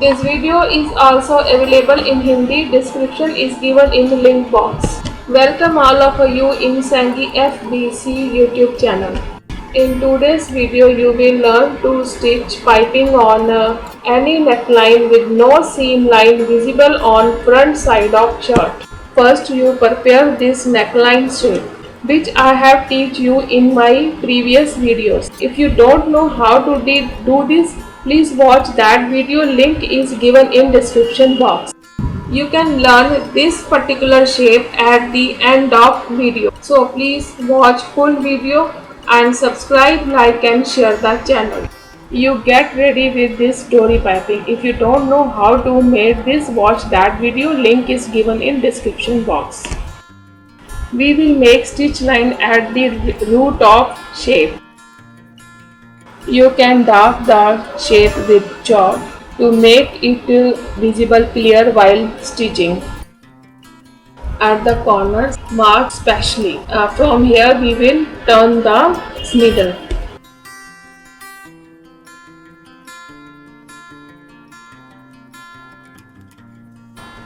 This video is also available in Hindi. Description is given in the link box. Welcome all of you in Sangi FBC YouTube channel. In today's video, you will learn to stitch piping on any neckline with no seam line visible on front side of shirt. First, you prepare this neckline shape, which I have teach you in my previous videos. If you don't know how to do this, please watch that video. Link is given in description box. You can learn this particular shape at the end of video. So please watch full video and subscribe, like and share the channel. You get ready with this dory piping. If you don't know how to make this, watch that video. Link is given in description box. We will make stitch line at the root of shape. You can dark the shape with chalk to make it visible clear while stitching. At the corners, mark specially. From here we will turn the needle.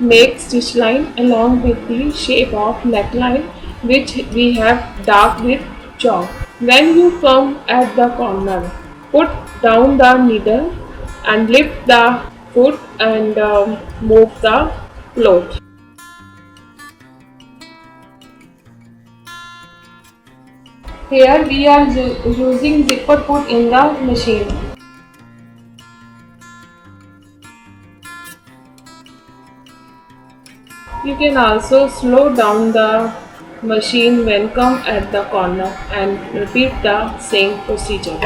Make stitch line along with the shape of neckline, which we have darked with chalk. When you come at the corner, put down the needle and lift the foot and move the cloth. Here we are using zipper foot in the machine. You can also slow down the machine when come at the corner and repeat the same procedure.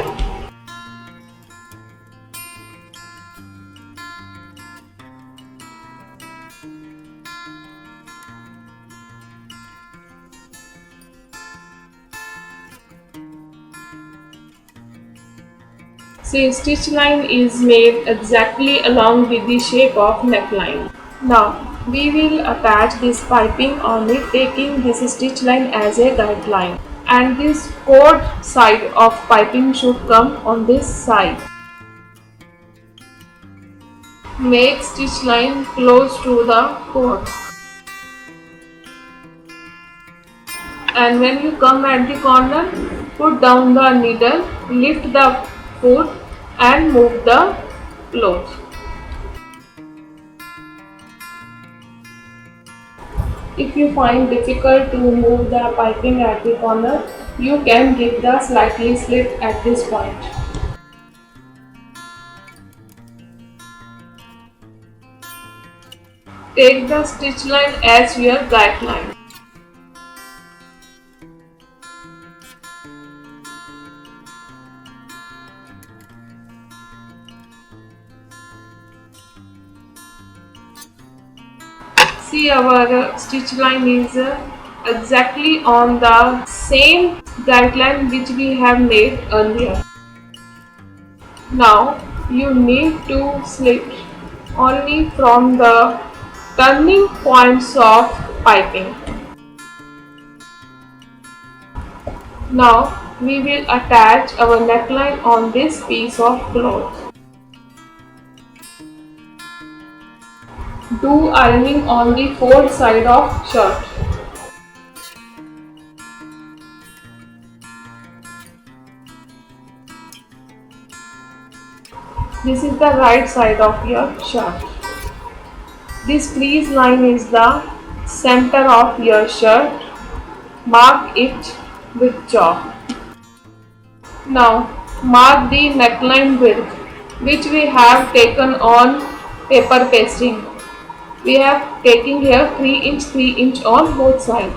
See, stitch line is made exactly along with the shape of neckline. Now, we will attach this piping on it, taking this stitch line as a guideline, and this cord side of piping should come on this side. Make stitch line close to the cord, and when you come at the corner, put down the needle, lift the foot and move the cloth. If you find difficult to move the piping at the corner, you can give the slightly slit at this point. Take the stitch line as your guideline. See, our stitch line is exactly on the same guideline which we have made earlier. Now you need to slit only from the turning points of piping. Now we will attach our neckline on this piece of cloth. Do ironing on the fold side of shirt. This is the right side of your shirt. This crease line is the center of your shirt. Mark it with chalk. Now mark the neckline width, which we have taken on paper pasting. We have taken here 3 inch on both sides.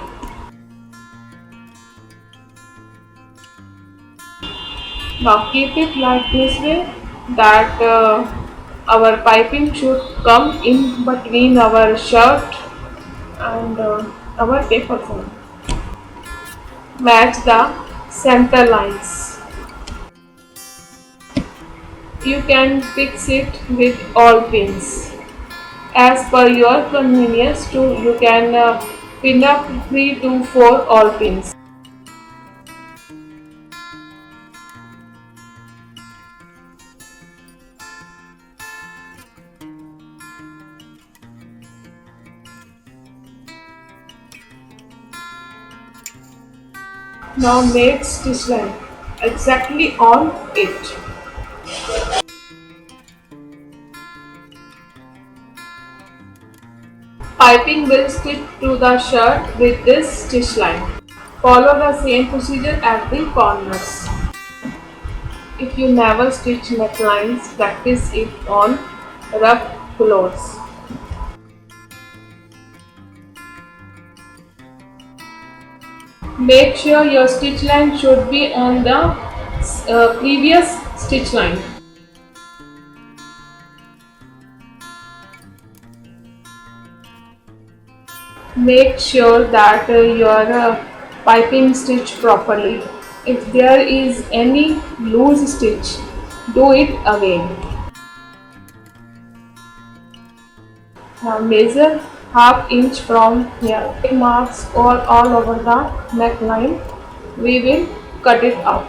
Now keep it like this way that our piping should come in between our shirt and our paper fold. Match the center lines. You can fix it with all pins. As per your convenience too, you can pin up 3 to 4 all pins. Now make stitch line exactly on it. Piping will stick to the shirt with this stitch line. Follow the same procedure at the corners. If you never stitch necklines, practice it on rough clothes. Make sure your stitch line should be on the previous stitch line. Make sure that you are piping stitch properly. If there is any loose stitch, do it again. Measure half inch from here. Take marks all over the neckline. We will cut it out.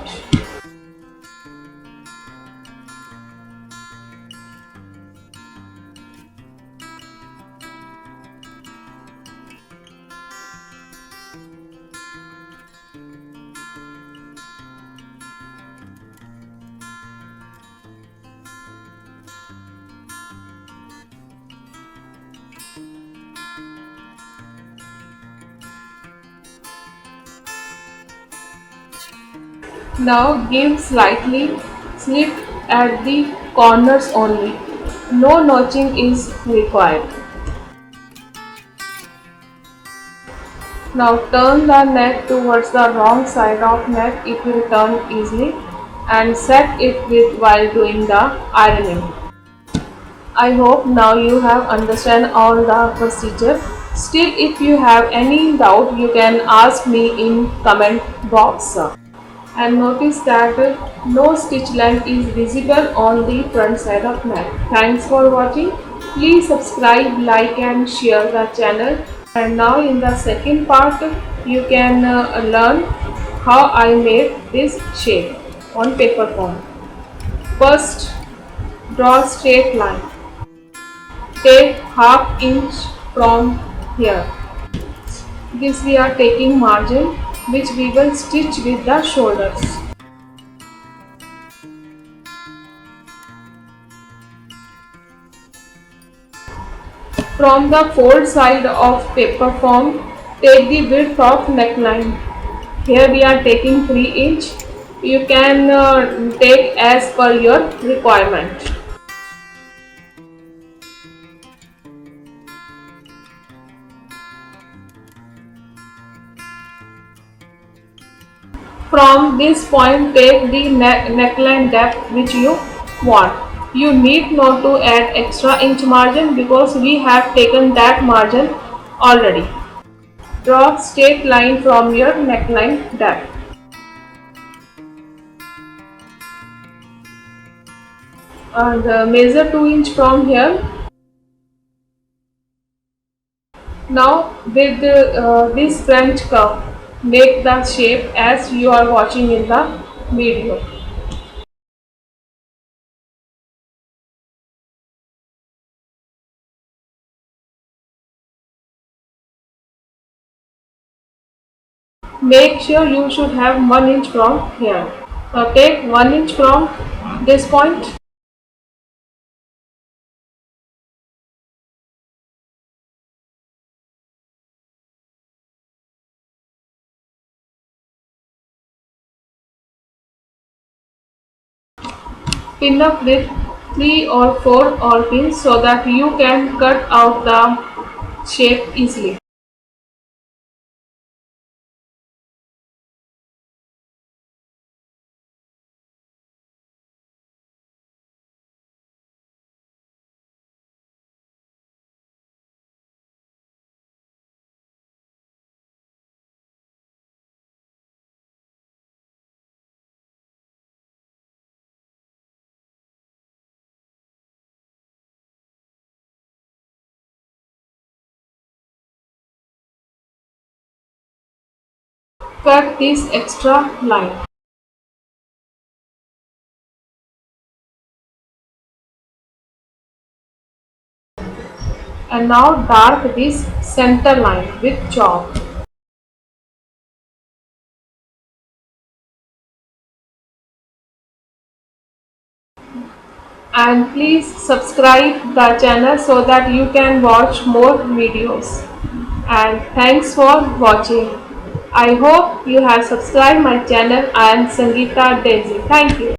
Now give slightly slit at the corners only. No notching is required. Now turn the neck towards the wrong side of neck, it will turn easily, and set it with while doing the ironing. I hope now you have understand all the procedure. Still, if you have any doubt, you can ask me in comment box. And notice that no stitch line is visible on the front side of neck. Thanks for watching. Please subscribe, like and share the channel. And now in the second part, you can learn how I made this shape on paper form. First, draw straight line. Take half inch from here. This we are taking margin which we will stitch with the shoulders. From the fold side of paper form, take the width of neckline. Here we are taking 3 inch. You can take as per your requirement. From this point, take the neckline depth which you want. You need not to add extra inch margin because we have taken that margin already. Draw straight line from your neckline depth. And measure 2 inch from here. Now with this French curve, make the shape as you are watching in the video. Make sure you should have 1 inch from here. Now take 1 inch from this point. Pin up with 3 or 4 all pins so that you can cut out the shape easily. Cut this extra line. And now dark this center line with chalk. and please subscribe the channel so that you can watch more videos. And thanks for watching. I hope you have subscribed my channel. I am Sangeeta Daisy. Thank you.